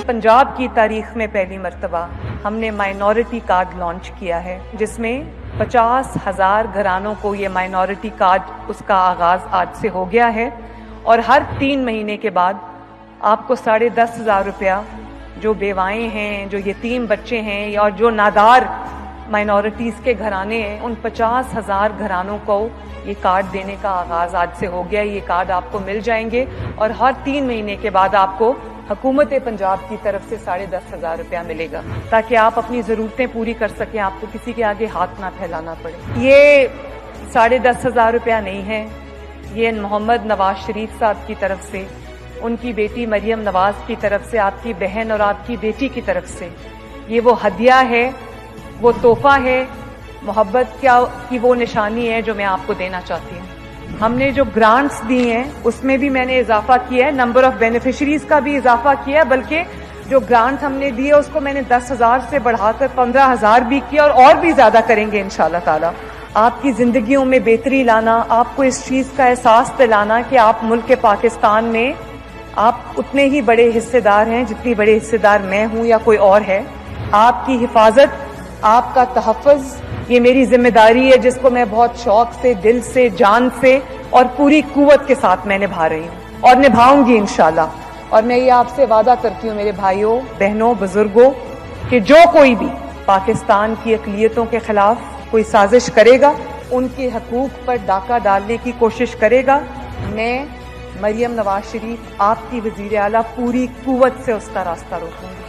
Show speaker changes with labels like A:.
A: पंजाब की तारीख में पहली मर्तबा हमने माइनॉरिटी कार्ड लॉन्च किया है, जिसमें 50,000 घरानों को ये माइनॉरिटी कार्ड उसका आगाज़ आज से हो गया है और हर 3 महीने के बाद आपको 10,500 रुपया जो बेवाएं हैं, जो यतीम बच्चे हैं और जो नादार माइनॉरिटीज़ के घराने हैं, उन 50,000 घरानों को ये कार्ड देने का आगाज़ आज से हो गया। ये कार्ड आपको मिल जाएंगे और हर 3 महीने के बाद आपको हुकूमत पंजाब की तरफ से 10,500 रुपया मिलेगा, ताकि आप अपनी ज़रूरतें पूरी कर सकें, आपको किसी के आगे हाथ ना फैलाना पड़े। ये 10,500 रुपया नहीं है, ये मोहम्मद नवाज शरीफ साहब की तरफ से, उनकी बेटी मरियम नवाज की तरफ से, आपकी बहन और आपकी बेटी की तरफ से ये वो हदिया है, वो तोहफा है, मोहब्बत की वो निशानी है जो मैं आपको देना चाहती हूँ। हमने जो ग्रांट्स दी हैं उसमें भी मैंने इजाफा किया है, नंबर ऑफ बेनिफिशरीज का भी इजाफा किया है, बल्कि जो ग्रांट हमने दी है उसको मैंने 10,000 से बढ़ाकर 15,000 भी किया और भी ज्यादा करेंगे इंशाल्लाह ताला। आपकी जिंदगियों में बेहतरी लाना, आपको इस चीज का एहसास दिलाना कि आप मुल्क पाकिस्तान में आप उतने ही बड़े हिस्सेदार हैं जितनी बड़े हिस्सेदार मैं हूं या कोई और है। आपकी हिफाजत, आपका तहफ़्फ़ुज़ ये मेरी जिम्मेदारी है, जिसको मैं बहुत शौक से, दिल से, जान से और पूरी कुव्वत के साथ मैं निभा रही हूँ और निभाऊंगी इंशाल्लाह। और मैं ये आपसे वादा करती हूँ मेरे भाइयों, बहनों, बुजुर्गों, कि जो कोई भी पाकिस्तान की अक़लियतों के खिलाफ कोई साजिश करेगा, उनके हकूक़ पर डाका डालने की कोशिश करेगा, मैं मरियम नवाज शरीफ आपकी वज़ीर आला पूरी कुव्वत से उसका रास्ता रोकूंगी।